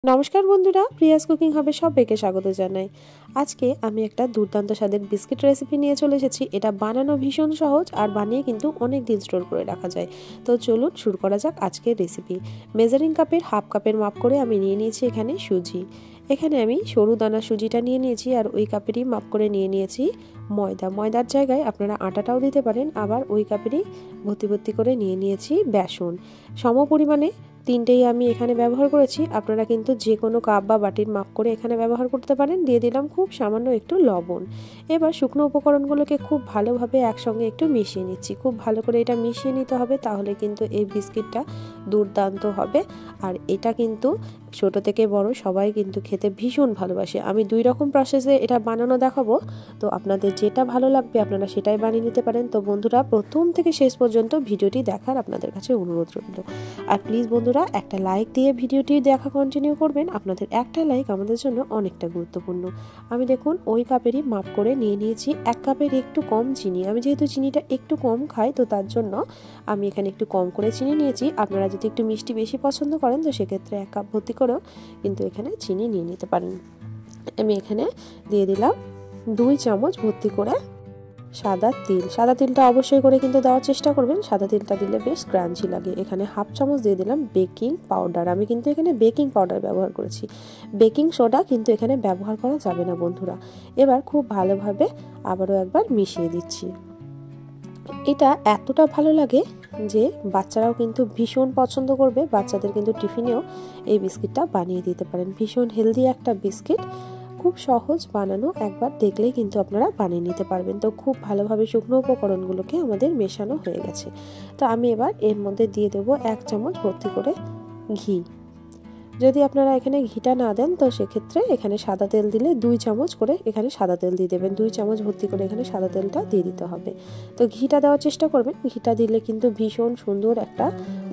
নমস্কার বন্ধুরা, Prius cooking হাবে সবাইকে স্বাগত জানাই। আজকে আমি একটা দুর্দান্ত স্বাদের বিস্কিট রেসিপি নিয়ে চলে এসেছি। এটা বানানো ভীষণ সহজ আর বানিয়ে কিন্তু অনেক দিন স্টোর করে রাখা যায়। তো চলুন শুরু করা যাক আজকের রেসিপি। মেজারিং কাপের হাফ কাপের মাপ করে আমি নিয়ে নিয়েছি এখানে সুজি। এখানে আমি সরু দানা সুজিটা নিয়ে নিয়েছি আর ওই কাপেরই মাপ করে নিয়ে নিয়েছি ময়দার জায়গায় আপনারা আটাটাও দিতে পারেন। আবার ওই কাপেরই ভর্তি করে নিয়ে নিয়েছি বেসন। সম পরিমাণে তিনটেই আমি এখানে ব্যবহার করেছি। আপনারা কিন্তু যে কোনো কাপ বা বাটির মাপ করে এখানে ব্যবহার করতে পারেন। দিয়ে দিলাম খুব সামান্য একটু লবণ। এবার শুকনো উপকরণগুলোকে খুব ভালোভাবে একসঙ্গে একটু মিশিয়ে নিচ্ছি। খুব ভালো করে এটা মিশিয়ে নিতে হবে, তাহলে কিন্তু এই বিস্কিটটা দুর্দান্ত হবে। আর এটা কিন্তু ছোট থেকে বড় সবাই কিন্তু খেতে ভীষণ ভালোবাসে। আমি দুই রকম প্রসেসে এটা বানানো দেখাবো, তো আপনাদের যেটা ভালো লাগবে আপনারা সেটাই বানিয়ে নিতে পারেন। তো বন্ধুরা, প্রথম থেকে শেষ পর্যন্ত ভিডিওটি দেখার আপনাদের কাছে অনুরোধ রইল। আর প্লিজ বন্ধুরা, একটা লাইক দিয়ে ভিডিওটি দেখা কন্টিনিউ করবেন। আপনাদের একটা লাইক আমাদের জন্য অনেকটা গুরুত্বপূর্ণ। আমি দেখুন ওই কাপেরই মাপ করে নিয়ে নিয়েছি এক কাপের একটু কম চিনি। আমি যেহেতু চিনিটা একটু কম খাই, তো তার জন্য আমি এখানে একটু কম করে চিনি নিয়েছি। আপনারা যদি একটু মিষ্টি বেশি পছন্দ করেন, তো সেক্ষেত্রে এক কাপ ভর্তি করেও কিন্তু এখানে চিনি নিয়ে নিতে পারেন। আমি এখানে দিয়ে দিলাম 2 চামচ ভর্তি করে সাদা তিলটা অবশ্যই করে কিন্তু দেওয়ার চেষ্টা করবেন। সাদা তিলটা দিলে বেশ ক্রাঞ্চি লাগে। এখানে হাফ চামচ দিয়ে দিলাম বেকিং পাউডার। আমি কিন্তু এখানে বেকিং পাউডার ব্যবহার করেছি, বেকিং সোডা কিন্তু এখানে ব্যবহার করা যাবে না বন্ধুরা। এবার খুব ভালোভাবে আবারও একবার মিশিয়ে দিচ্ছি। এটা এতটা ভালো লাগে যে বাচ্চারাও কিন্তু ভীষণ পছন্দ করবে। বাচ্চাদের কিন্তু টিফিনেও এই বিস্কিটটা বানিয়ে দিতে পারেন। ভীষণ হেলদি একটা বিস্কিট, খুব সহজ বানানো। একবার দেখলেই কিন্তু আপনারা বানিয়ে নিতে পারবেন। তো খুব ভালোভাবে শুকনো উপকরণগুলোকে আমাদের মেশানো হয়ে গেছে। তো আমি এবার এর মধ্যে দিয়ে দেবো 1 চামচ ভর্তি করে ঘি। যদি আপনারা এখানে ঘিটা না দেন, তো সেক্ষেত্রে এখানে সাদা তেল দিলে 2 চামচ করে এখানে সাদা তেল দিয়ে দেবেন। 2 চামচ ভর্তি করে এখানে সাদা তেলটা দিয়ে দিতে হবে। তো ঘিটা দেওয়ার চেষ্টা করবেন। ঘিটা দিলে কিন্তু ভীষণ সুন্দর একটা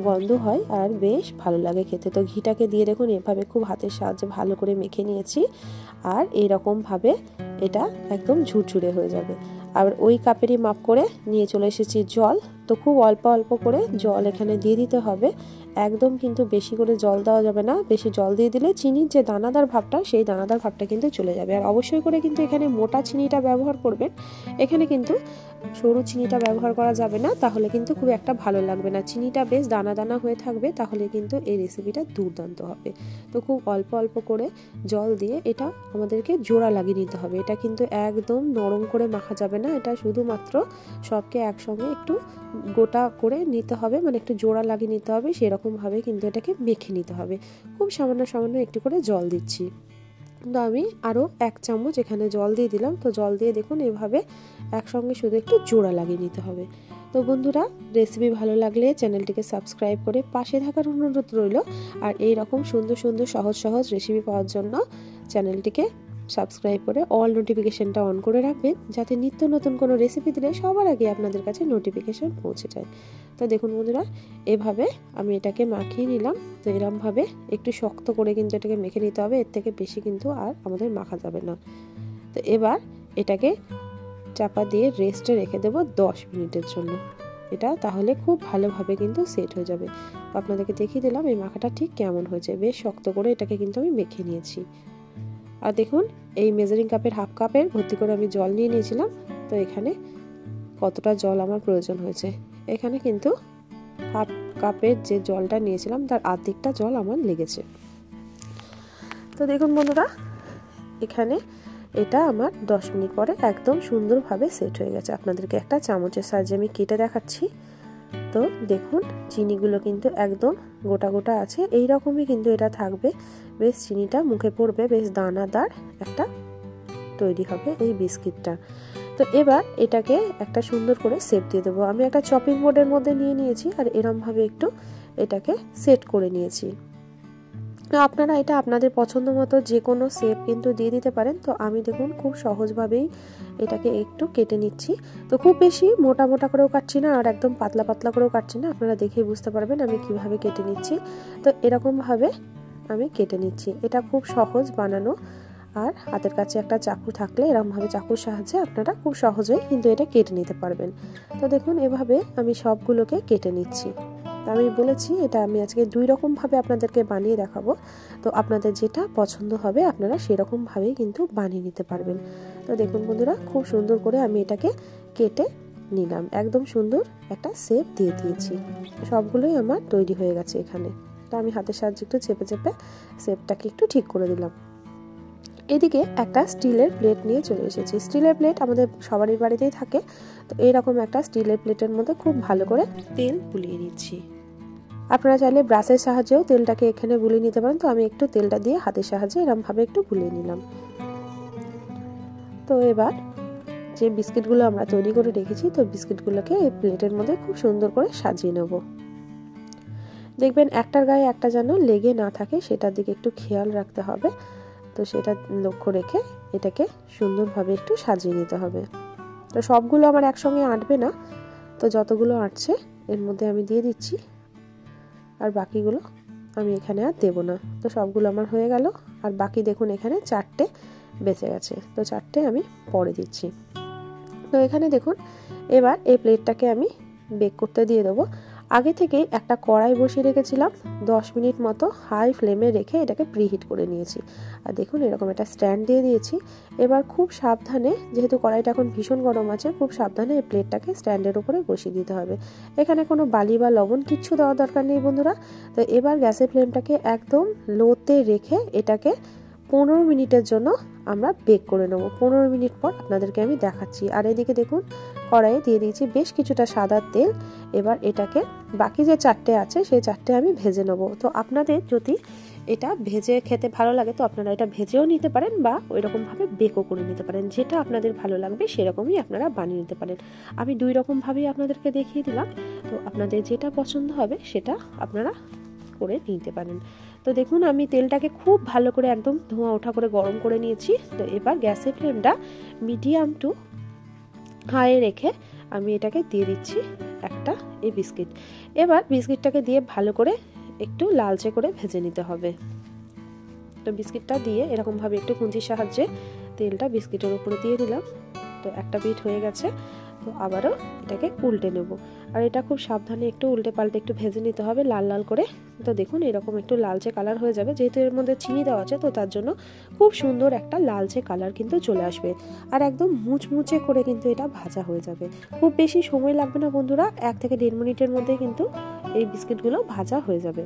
গন্ধ হয় আর বেশ ভালো লাগে খেতে। তো ঘিটাকে দিয়ে দেখুন এভাবে খুব হাতের সাহায্যে ভালো করে মেখে নিয়েছি। আর এইরকমভাবে এটা একদম ঝুরঝুরে হয়ে যাবে। আর ওই কাপেরই মাপ করে নিয়ে চলে এসেছি জল। তো খুব অল্প অল্প করে জল এখানে দিয়ে দিতে হবে। একদম কিন্তু বেশি করে জল দেওয়া যাবে না। বেশি জল দিয়ে দিলে চিনির যে দানাদার ভাবটা, সেই দানাদার ভাবটা কিন্তু চলে যাবে। আর অবশ্যই করে কিন্তু এখানে মোটা চিনিটা ব্যবহার করবেন। এখানে কিন্তু সরু চিনিটা ব্যবহার করা যাবে না, তাহলে কিন্তু খুব একটা ভালো লাগবে না। চিনিটা বেশ দানা দানা হয়ে থাকবে, তাহলে কিন্তু এই রেসিপিটা দুর্দান্ত হবে। তো খুব অল্প অল্প করে জল দিয়ে এটা আমাদেরকে জোড়া লাগিয়ে নিতে হবে। এটা কিন্তু একদম নরম করে মাখা যাবে না। এটা শুধুমাত্র সবকে একসঙ্গে একটু গোটা করে নিতে হবে, মানে একটু জোড়া লাগিয়ে নিতে হবে। সেরকমভাবে কিন্তু এটাকে মেখে নিতে হবে। খুব সামান্য একটু করে জল দিচ্ছি। তো আমি আরও 1 চামচ এখানে জল দিয়ে দিলাম। তো জল দিয়ে দেখুন এভাবে একসঙ্গে শুধু একটু জোড়া লাগিয়ে নিতে হবে। তো বন্ধুরা, রেসিপি ভালো লাগলে চ্যানেলটিকে সাবস্ক্রাইব করে পাশে থাকার অনুরোধ রইল। আর এই রকম সুন্দর সহজ রেসিপি পাওয়ার জন্য চ্যানেলটিকে সাবস্ক্রাইব করে অল নোটিফিকেশনটা অন করে রাখবেন, যাতে নিত্য নতুন কোনো রেসিপি দিলে সবার আগে আপনাদের কাছে নোটিফিকেশন পৌঁছে যায়। তো দেখুন বন্ধুরা, এভাবে আমি এটাকে মাখিয়ে নিলাম। তো এরমভাবে একটু শক্ত করে কিন্তু এটাকে মেখে নিতে হবে। এর থেকে বেশি কিন্তু আর আমাদের মাখা যাবে না। তো এবার এটাকে চাপা দিয়ে রেস্টে রেখে দেবো 10 মিনিটের জন্য। এটা তাহলে খুব ভালোভাবে কিন্তু সেট হয়ে যাবে। আপনাদেরকে দেখিয়ে দিলাম এই মাখাটা ঠিক কেমন হয়েছে। বেশ শক্ত করে এটাকে কিন্তু আমি মেখে নিয়েছি। আর দেখুন এই মেজারিং কাপের হাফ কাপের ভর্তি করে আমি জল নিয়ে নিয়েছিলাম। তো এখানে কতটা জল আমার প্রয়োজন হয়েছে, এখানে কিন্তু হাফ কাপের যে জলটা নিয়েছিলাম তার আর্ধেকটা জল আমার লেগেছে। তো দেখুন বন্ধুরা, এখানে এটা আমার 10 মিনিট পরে একদম সুন্দরভাবে সেট হয়ে গেছে। আপনাদেরকে একটা চামচের সাহায্যে আমি কেটে দেখাচ্ছি। তো দেখুন চিনিগুলো কিন্তু একদম গোটা আছে। এই রকমই কিন্তু এটা থাকবে। বেশ চিনিটা মুখে পড়বে, বেশ দানাদার একটা তৈরি হবে এই বিস্কিটটা। তো এবার এটাকে একটা সুন্দর করে শেপ দিয়ে দেবো। আমি একটা চপিং বোর্ডের মধ্যে নিয়ে নিয়েছি আর এরমভাবে একটু এটাকে সেট করে নিয়েছি। আপনারা এটা আপনাদের পছন্দ মতো যে কোনো শেপ কিন্তু দিয়ে দিতে পারেন। তো আমি দেখুন খুব সহজভাবেই এটাকে একটু কেটে নিচ্ছি। তো খুব বেশি মোটা করেও কাটছি না, আর একদম পাতলা করেও কাটছি না। আপনারা দেখেই বুঝতে পারবেন আমি কিভাবে কেটে নিচ্ছি। তো এরকমভাবে আমি কেটে নিচ্ছি। এটা খুব সহজ বানানো। আর হাতের কাছে একটা চাকু থাকলে এরকমভাবে চাকুর সাহায্যে আপনারা খুব সহজেই কিন্তু এটা কেটে নিতে পারবেন। তো দেখুন এভাবে আমি সবগুলোকে কেটে নিচ্ছি। আমি বলেছি এটা আমি আজকে 2 রকমভাবে আপনাদেরকে বানিয়ে দেখাবো। তো আপনাদের যেটা পছন্দ হবে আপনারা সেরকমভাবেই কিন্তু বানিয়ে নিতে পারবেন। তো দেখুন বন্ধুরা, খুব সুন্দর করে আমি এটাকে কেটে নিলাম, একদম সুন্দর একটা শেপ দিয়ে দিয়েছি। সবগুলোই আমার তৈরি হয়ে গেছে এখানে। তো আমি হাতের সাহায্যে একটু চেপে চেপে শেপটাকে একটু ঠিক করে দিলাম। এদিকে একটা স্টিলের প্লেট নিয়ে চলে এসেছি। স্টিলের প্লেট আমাদের সবারই বাড়িতেই থাকে। তো এইরকম একটা স্টিলের প্লেটের মধ্যে খুব ভালো করে তেল বুলিয়ে নিচ্ছি। আপনারা চাইলে ব্রাশের সাহায্যেও তেলটাকে এখানে বুলিয়ে নিতে পারেন। তো আমি একটু তেলটা দিয়ে হাতের সাহায্যে এরকমভাবে একটু বুলিয়ে নিলাম। তো এবার যে বিস্কিটগুলো আমরা তৈরি করে রেখেছি, তো বিস্কিটগুলোকে এই প্লেটের মধ্যে খুব সুন্দর করে সাজিয়ে নেব। দেখবেন একটার গায়ে একটা যেন লেগে না থাকে, সেটার দিকে একটু খেয়াল রাখতে হবে। তো সেটা লক্ষ্য রেখে এটাকে সুন্দরভাবে একটু সাজিয়ে নিতে হবে। তো সবগুলো আমার একসঙ্গে আঁটবে না, তো যতগুলো আঁটছে এর মধ্যে আমি দিয়ে দিচ্ছি, আর বাকিগুলো আমি এখানে আর দেব না। তো সবগুলো আমার হয়ে গেল, আর বাকি দেখুন এখানে 4টে বেঁচে গেছে। তো 4টে আমি পরে দিচ্ছি। তো এখানে দেখুন এবার এই প্লেটটাকে আমি বেক করতে দিয়ে দেবো। আগে থেকেই একটা কড়াই বসিয়ে রেখেছিলাম, 10 মিনিট মতো হাই ফ্লেমে রেখে এটাকে প্রিহিট করে নিয়েছি। আর দেখুন এরকম একটা স্ট্যান্ড দিয়ে দিয়েছি। এবার খুব সাবধানে, যেহেতু কড়াইটা এখন ভীষণ গরম আছে, খুব সাবধানে এই প্লেটটাকে স্ট্যান্ডের উপরে বসিয়ে দিতে হবে। এখানে কোনো বালি বা লবণ কিচ্ছু দেওয়ার দরকার নেই বন্ধুরা। তো এবার গ্যাসের ফ্লেমটাকে একদম লোতে রেখে এটাকে 15 মিনিটের জন্য আমরা বেক করে নেব। 15 মিনিট পর আপনাদেরকে আমি দেখাচ্ছি। আর এদিকে দেখুন কড়াইয়ে দিয়ে দিয়েছি বেশ কিছুটা সাদা তেল। এবার এটাকে বাকি যে 4টে আছে সেই 4টে আমি ভেজে নেব। তো আপনাদের যদি এটা ভেজে খেতে ভালো লাগে তো আপনারা এটা ভেজেও নিতে পারেন বা ওইরকমভাবে বেকও করে নিতে পারেন। যেটা আপনাদের ভালো লাগবে সেরকমই আপনারা বানিয়ে নিতে পারেন। আমি 2 রকমভাবেই আপনাদেরকে দেখিয়ে দিলাম। তো আপনাদের যেটা পছন্দ হবে সেটা আপনারা করে নিতে পারেন। তো দেখুন আমি তেলটাকে খুব ভালো করে একদম ধোঁয়া ওঠা করে গরম করে নিয়েছি। তো এবার গ্যাসের ফ্লেমটা মিডিয়াম টু হাই রেখে আমি এটাকে দিয়ে দিচ্ছি একটা এই বিস্কিট। এবার বিস্কিটটাকে দিয়ে ভালো করে একটু লালচে করে ভেজে নিতে হবে। তো বিস্কিটটা দিয়ে এরকমভাবে একটু কুঞ্চির সাহায্যে তেলটা বিস্কিটের উপরে দিয়ে দিলাম। তো একটা পিঠ হয়ে গেছে, তো আবারও এটাকে উল্টে নেব। আর এটা খুব সাবধানে একটু উল্টে পাল্টে একটু ভেজে নিতে হবে লাল লাল করে। তো দেখুন এরকম একটু লালচে কালার হয়ে যাবে, যেহেতু এর মধ্যে চিনি দেওয়া আছে তো তার জন্য খুব সুন্দর একটা লালচে কালার কিন্তু চলে আসবে। আর একদম মুচমুচে করে কিন্তু এটা ভাজা হয়ে যাবে। খুব বেশি সময় লাগবে না বন্ধুরা, 1 থেকে 1.5 মিনিটের মধ্যে কিন্তু এই বিস্কিটগুলো ভাজা হয়ে যাবে।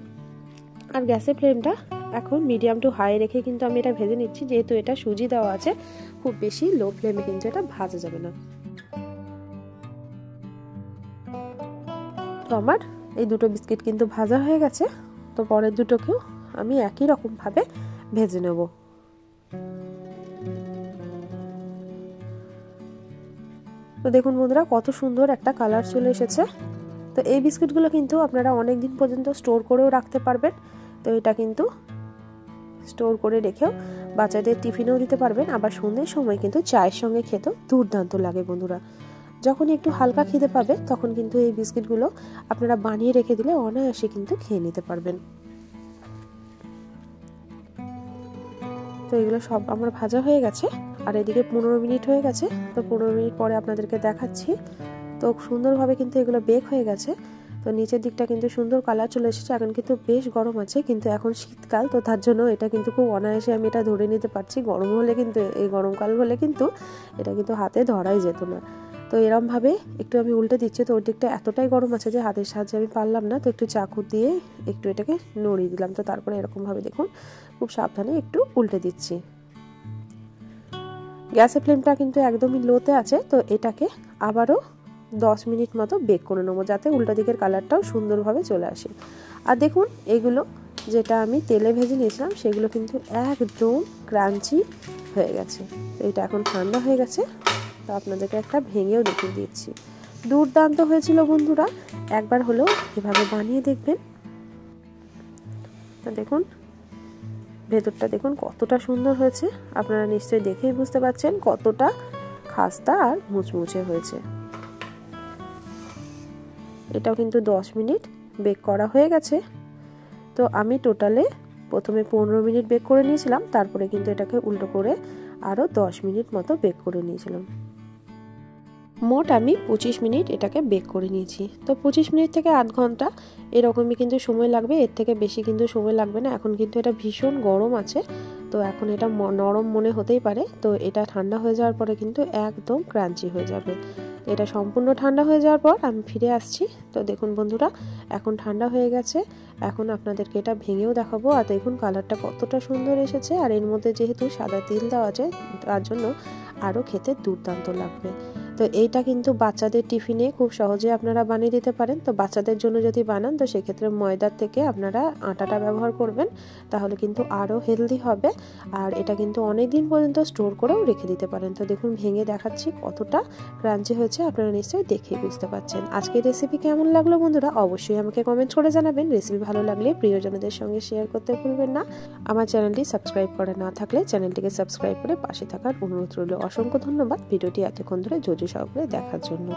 আর গ্যাসের ফ্লেমটা এখন মিডিয়াম টু হাই রেখে কিন্তু আমি এটা ভেজে নিচ্ছি, যেহেতু এটা সুজি দেওয়া আছে। খুব বেশি লো ফ্লেমে কিন্তু এটা ভাজা যাবে না। তো আমার এই দুটো বিস্কিট কিন্তু ভাজা হয়ে গেছে। তো পরের দুটোকেও আমি একই রকম ভাবে ভেজে নেব। তো দেখুন বন্ধুরা কত সুন্দর একটা কালার চলে এসেছে। তো এই বিস্কিটগুলো কিন্তু আপনারা অনেক দিন পর্যন্ত স্টোর করেও রাখতে পারবেন। তো এটা কিন্তু স্টোর করে রেখেও বাচ্চাদের টিফিনেও দিতে পারবেন। আবার সন্ধ্যের সময় কিন্তু চায়ের সঙ্গে খেতেও দুর্দান্ত লাগে বন্ধুরা। যখন একটু হালকা খিদে পাবে তখন কিন্তু এই বিস্কিটগুলো আপনারা বানিয়ে রেখে দিলে অনায়াসে কিন্তু খেয়ে নিতে পারবেন। তো এগুলো সব আমার ভাজা হয়ে গেছে। আর এদিকে 15 মিনিট হয়ে গেছে। তো 15 মিনিট পরে আপনাদেরকে দেখাচ্ছি। তো সুন্দরভাবে কিন্তু এগুলো বেক হয়ে গেছে। তো নিচের দিকটা কিন্তু সুন্দর কালার চলে এসেছে। এখন কিন্তু বেশ গরম আছে, কিন্তু এখন শীতকাল, তো তার জন্য এটা কিন্তু খুব অনায়াসে আমি এটা ধরে নিতে পারছি। গরম হলে কিন্তু, এই গরমকাল হলে কিন্তু এটা কিন্তু হাতে ধরাই যেত না। তো এরমভাবে একটু আমি উল্টে দিচ্ছি। তো ওই দিকটা এতটাই গরম আছে যে হাতের সাহায্যে আমি পারলাম না। তো একটু চাকু দিয়ে একটু এটাকে নড়িয়ে দিলাম। তো তারপরে এরকমভাবে দেখুন খুব সাবধানে একটু উল্টে দিচ্ছি। গ্যাসের ফ্লেমটা কিন্তু একদমই লোতে আছে। তো এটাকে আবারও 10 মিনিট মতো বেক করে নেবো, যাতে উল্টো দিকের কালারটাও সুন্দরভাবে চলে আসে। আর দেখুন এগুলো যেটা আমি তেলে ভেজে নিয়েছিলাম সেগুলো কিন্তু একদম ক্রাঞ্চি হয়ে গেছে। তো এটা এখন ঠান্ডা হয়ে গেছে। তো আপনাদেরকে একটা ভেঙেও দেখিয়ে দিচ্ছি। দুর্দান্ত হয়েছিল বন্ধুরা, একবার হলেও এভাবে বানিয়ে দেখবেন। তো দেখুন ভেতরটা দেখুন কতটা সুন্দর হয়েছে। আপনারা নিশ্চয়ই দেখেই বুঝতে পারছেন কতটা খাস্তা আর মুচমুচে হয়েছে। এটাও কিন্তু 10 মিনিট বেক করা হয়ে গেছে। তো আমি টোটালে প্রথমে 15 মিনিট বেক করে নিয়েছিলাম, তারপরে কিন্তু এটাকে উল্টো করে আরও 10 মিনিট মতো বেক করে নিয়েছিলাম। মোট আমি 25 মিনিট এটাকে বেক করে নিয়েছি। তো 25 মিনিট থেকে 8 ঘন্টা এরকমই কিন্তু সময় লাগবে, এর থেকে বেশি কিন্তু সময় লাগবে না। এখন কিন্তু এটা ভীষণ গরম আছে, তো এখন এটা নরম মনে হতেই পারে। তো এটা ঠান্ডা হয়ে যাওয়ার পরে কিন্তু একদম ক্রাঞ্চি হয়ে যাবে। তো এটা সম্পূর্ণ ঠান্ডা হয়ে যাওয়ার পর আমি ফিরে আসছি। তো দেখুন বন্ধুরা, এখন ঠান্ডা হয়ে গেছে। এখন আপনাদেরকে এটা ভেঙেও দেখাবো। আর দেখুন কালারটা কতটা সুন্দর এসেছে। আর এর মধ্যে যেহেতু সাদা তিল দেওয়া আছে, তার জন্য আরও খেতে দুর্দান্ত লাগবে। তো এইটা কিন্তু বাচ্চাদের টিফিনে খুব সহজে আপনারা বানিয়ে দিতে পারেন। তো বাচ্চাদের জন্য যদি বানান তো সেক্ষেত্রে ময়দার থেকে আপনারা আটাটা ব্যবহার করবেন, তাহলে কিন্তু আরও হেলদি হবে। আর এটা কিন্তু অনেক দিন পর্যন্ত স্টোর করেও রেখে দিতে পারেন। তো দেখুন ভেঙে দেখাচ্ছি কতটা ক্রাঞ্চি হয়েছে, আপনারা নিশ্চয়ই দেখেই বুঝতে পারছেন। আজকের রেসিপি কেমন লাগলো বন্ধুরা অবশ্যই আমাকে কমেন্ট করে জানাবেন। রেসিপি ভালো লাগলে প্রিয়জনদের সঙ্গে শেয়ার করতে ভুলবেন না। আমার চ্যানেলটি সাবস্ক্রাইব করা না থাকলে চ্যানেলটিকে সাবস্ক্রাইব করে পাশে থাকার অনুরোধ রইল। অসংখ্য ধন্যবাদ ভিডিওটি এতক্ষণ ধরে ধৈর্য সহকারে দেখার জন্য।